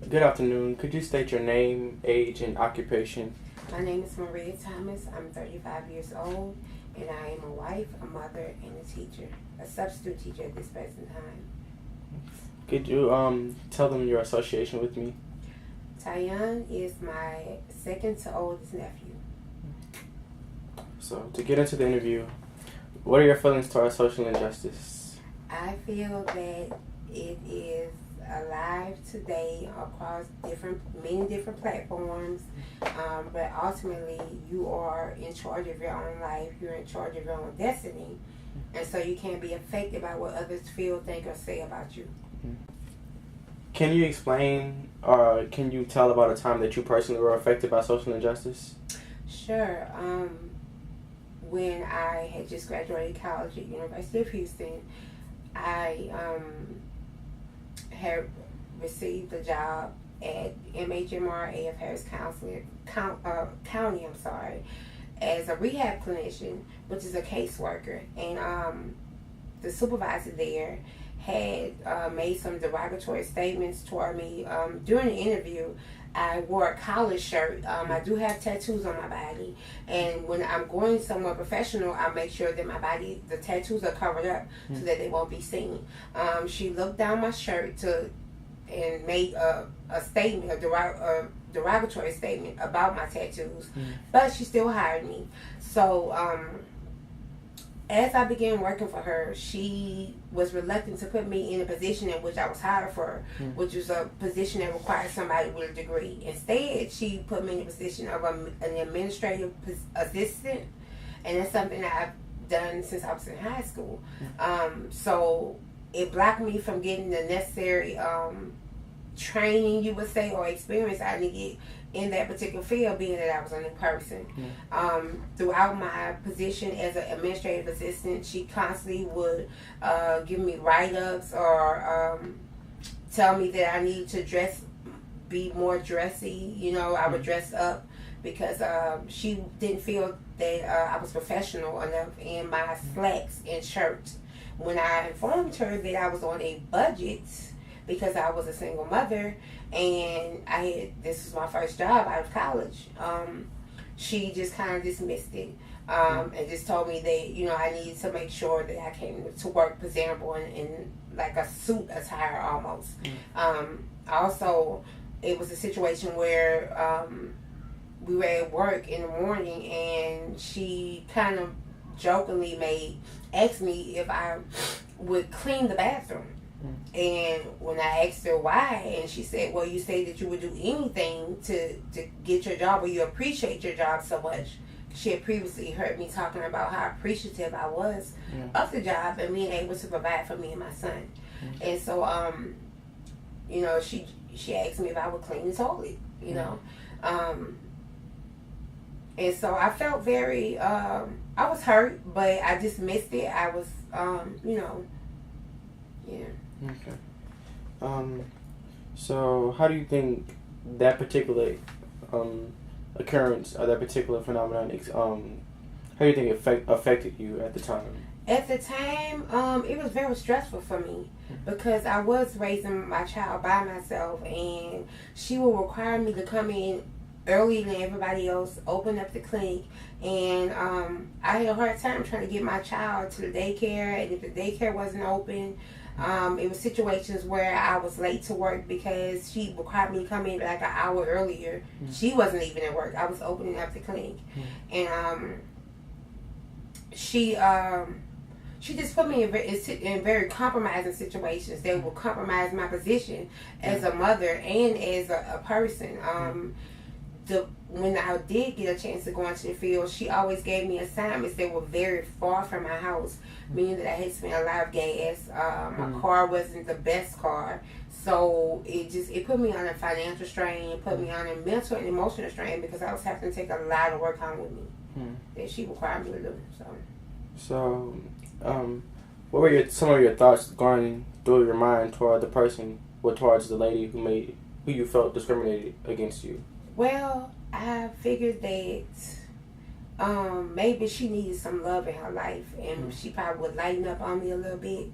Good afternoon. Could you state your name, age, and occupation? My name is Maria Thomas. I'm 35 years old, and I am a wife, a mother, and a teacher, a substitute teacher at this present time. Could you tell them your association with me? Tyan is my second to oldest nephew. So, to get into the interview, what are your feelings toward social injustice? I feel that it is alive today across many different platforms, but ultimately you are in charge of your own life. You're in charge of your own destiny, and so you can't be affected by what others feel, think, or say about you. Can you explain or can you tell about a time that you personally were affected by social injustice? Sure. When I had just graduated college at University of Houston, I had received a job at MHMR AF Harris County, as a rehab clinician, which is a caseworker. And the supervisor there had made some derogatory statements toward me. During the interview, I wore a collar shirt. I do have tattoos on my body, and when I'm going somewhere professional, I make sure that my body, the tattoos are covered up so that they won't be seen. She looked down my shirt and made a statement, a derogatory statement about my tattoos, but she still hired me. So as I began working for her, she was reluctant to put me in a position in which I was hired for, which was a position that required somebody with a degree. Instead, she put me in a position of an administrative assistant, and that's something that I've done since I was in high school. So it blocked me from getting the necessary training, you would say, or experience I need to get in that particular field, being that I was a new person. Throughout my position as an administrative assistant, she constantly would give me write-ups or tell me that I needed to be more dressy. I would dress up because she didn't feel that I was professional enough in my slacks and shirts. When I informed her that I was on a budget because I was a single mother and this was my first job out of college, she just kind of dismissed it and just told me that I needed to make sure that I came to work presentable in like a suit attire almost. Also, it was a situation where we were at work in the morning and she kind of jokingly asked me if I would clean the bathroom. And when I asked her why, and she said, well, you say that you would do anything to get your job, or you appreciate your job so much. She had previously heard me talking about how appreciative I was of the job and being able to provide for me and my son. And so, she asked me if I would clean the toilet, and so I felt very, I was hurt, but I dismissed it. I was, yeah. Okay. So how do you think that particular occurrence or that particular phenomenon, how do you think it affected you at the time? At the time, it was very stressful for me because I was raising my child by myself, and she would require me to come in earlier than everybody else, open up the clinic, and I had a hard time trying to get my child to the daycare, and if the daycare wasn't open, it was situations where I was late to work because she required me to come in like an hour earlier. She wasn't even at work. I was opening up the clinic. And she just put me in very compromising situations that would compromise my position as a mother and as a person. When I did get a chance to go into the field, she always gave me assignments that were very far from my house, meaning that I had to spend a lot of gas. My car wasn't the best car, so it put me on a financial strain, it put me on a mental and emotional strain because I was having to take a lot of work home with me that she required me to do. So, what were some of your thoughts going through your mind towards the lady who you felt discriminated against you? Well, I figured that maybe she needed some love in her life, and she probably would lighten up on me a little bit.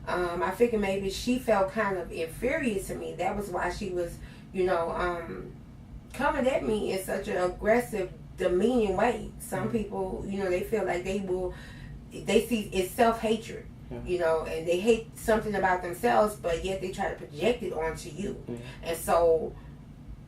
I figured maybe she felt kind of inferior to me. That was why she was coming at me in such an aggressive, demeaning way. Some people, they feel like they see it's self-hatred, and they hate something about themselves, but yet they try to project it onto you. And so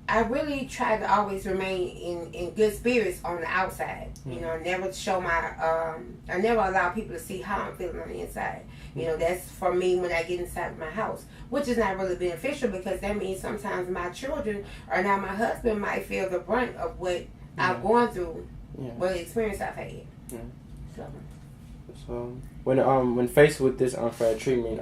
I really try to always remain in good spirits on the outside. Never show I never allow people to see how I'm feeling on the inside. That's for me when I get inside my house, which is not really beneficial, because that means sometimes my children or now my husband might feel the brunt of what I've gone through, what experience I've had. So when faced with this unfair treatment,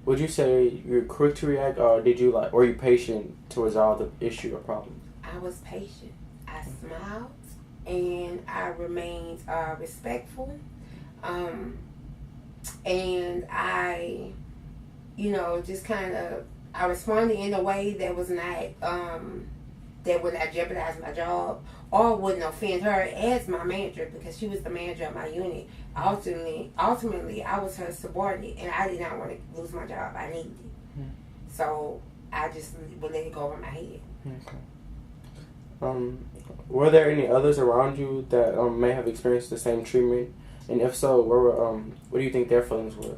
would you say you're quick to react, or were you patient to resolve the issue or problem? I was patient. I smiled and I remained respectful. And I, just kind of, I responded in a way that was not, that would not jeopardize my job or wouldn't offend her as my manager, because she was the manager of my unit. Ultimately, I was her subordinate, and I did not want to lose my job. I needed it. So I just would let it go over my head. Okay. Were there any others around you that may have experienced the same treatment? And if so, what do you think their feelings were?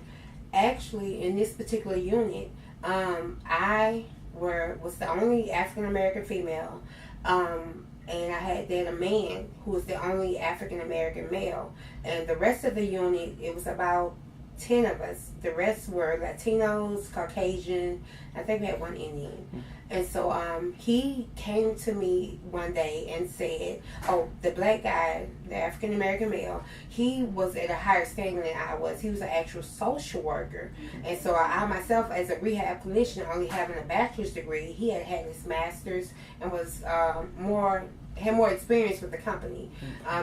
Actually, in this particular unit, I was the only African American female, and I had then a man who was the only African American male, and the rest of the unit, it was about 10 of us. The rest were Latinos, Caucasian. I think we had one Indian. And so he came to me one day and said, the black guy, the African American male, he was at a higher standing than I was. He was an actual social worker. And so I myself, as a rehab clinician, only having a bachelor's degree, he had his master's and was had more experience with the company.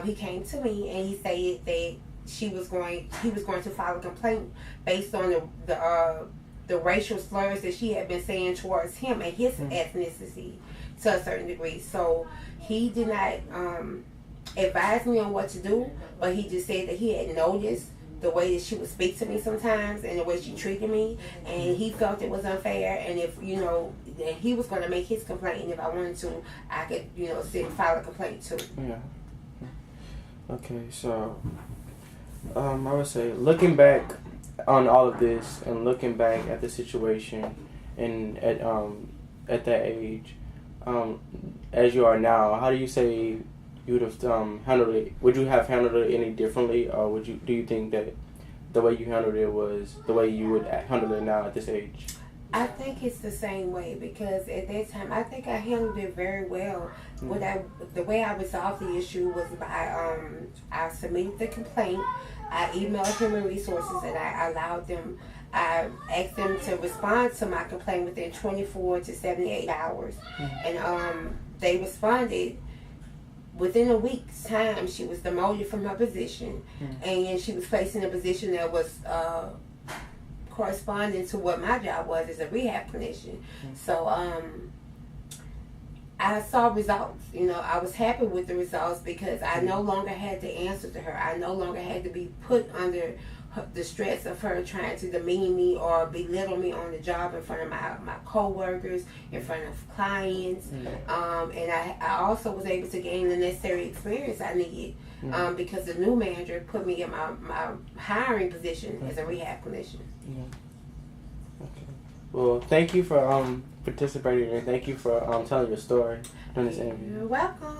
He came to me and he said that he was going to file a complaint based on the racial slurs that she had been saying towards him and his ethnicity to a certain degree. So he did not advise me on what to do, but he just said that he had noticed the way that she would speak to me sometimes and the way she treated me, and he felt it was unfair, and if that he was going to make his complaint, and if I wanted to, I could sit and file a complaint too. Yeah. Okay, so I would say, looking back on all of this and looking back at the situation and at that age, as you are now, how do you say you would have handled it? Would you have handled it any differently, or do you think that the way you handled it was the way you would handle it now at this age? I think it's the same way, because at that time I think I handled it very well. The way I resolved the issue was by I submitted the complaint, I emailed Human Resources, and I asked them to respond to my complaint within 24 to 78 hours. And they responded. Within a week's time, she was demoted from her position, and she was placed in a position that was corresponding to what my job was as a rehab clinician. So I saw results. I was happy with the results, because I no longer had to answer to her. I no longer had to be put under the stress of her trying to demean me or belittle me on the job in front of my co-workers, in front of clients. And I also was able to gain the necessary experience I needed, because the new manager put me in my hiring position as a rehab clinician. Okay. Well, thank you for participating, and thank you for telling your story during this interview. You're welcome.